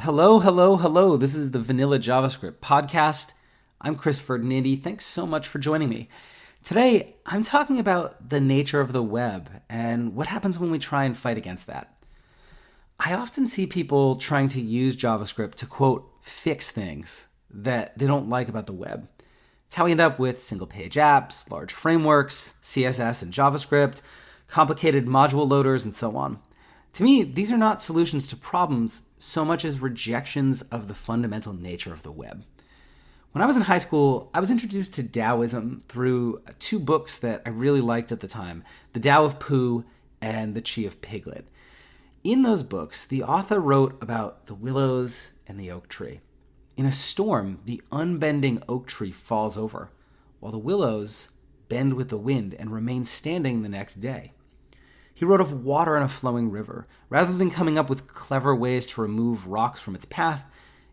Hello, hello, hello. This is the Vanilla JavaScript podcast. I'm Chris Ferdinandi. Thanks so much for joining me. Today, I'm talking about the nature of the web and what happens when we try and fight against that. I often see people trying to use JavaScript to, quote, fix things that they don't like about the web. It's how we end up with single-page apps, large frameworks, CSS and JavaScript, complicated module loaders, and so on. To me, these are not solutions to problems so much as rejections of the fundamental nature of the web. When I was in high school, I was introduced to Taoism through two books that I really liked at the time, The Tao of Pooh and The Chi of Piglet. In those books, the author wrote about the willows and the oak tree. In a storm, the unbending oak tree falls over, while the willows bend with the wind and remain standing the next day. He wrote of water in a flowing river. Rather than coming up with clever ways to remove rocks from its path,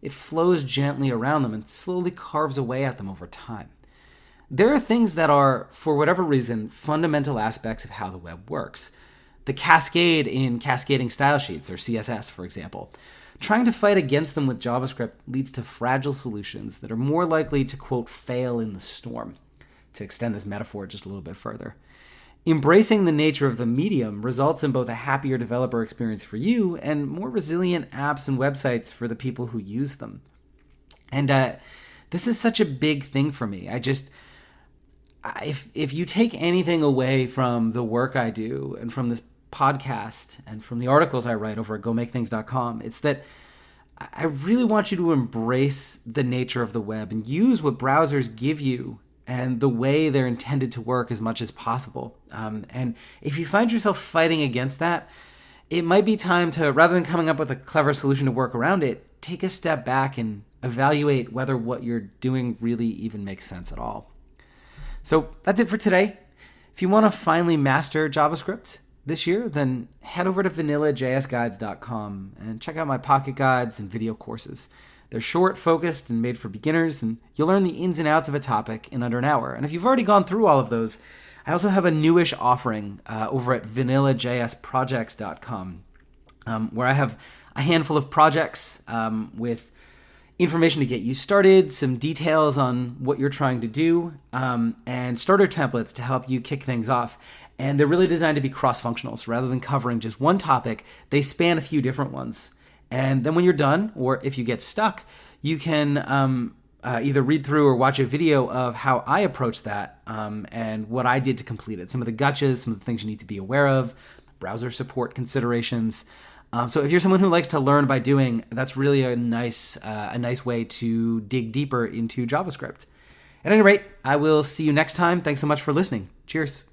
it flows gently around them and slowly carves away at them over time. There are things that are, for whatever reason, fundamental aspects of how the web works. The cascade in cascading style sheets, or CSS, for example. Trying to fight against them with JavaScript leads to fragile solutions that are more likely to, quote, fail in the storm. To extend this metaphor just a little bit further. Embracing the nature of the medium results in both a happier developer experience for you and more resilient apps and websites for the people who use them. And this is such a big thing for me. If you take anything away from the work I do and from this podcast and from the articles I write over at gomakethings.com, it's that I really want you to embrace the nature of the web and use what browsers give you and the way they're intended to work as much as possible. And if you find yourself fighting against that, it might be time to, rather than coming up with a clever solution to work around it, take a step back and evaluate whether what you're doing really even makes sense at all. So that's it for today. If you want to finally master JavaScript this year, then head over to vanillajsguides.com and check out my pocket guides and video courses. They're short, focused, and made for beginners, and you'll learn the ins and outs of a topic in under an hour. And if you've already gone through all of those, I also have a newish offering over at vanillajsprojects.com, where I have a handful of projects with information to get you started, some details on what you're trying to do, and starter templates to help you kick things off. And they're really designed to be cross-functional, so rather than covering just one topic, they span a few different ones. And then when you're done, or if you get stuck, you can either read through or watch a video of how I approached that and what I did to complete it. Some of the gotchas, some of the things you need to be aware of, browser support considerations. So if you're someone who likes to learn by doing, that's really a nice way to dig deeper into JavaScript. At any rate, I will see you next time. Thanks so much for listening. Cheers.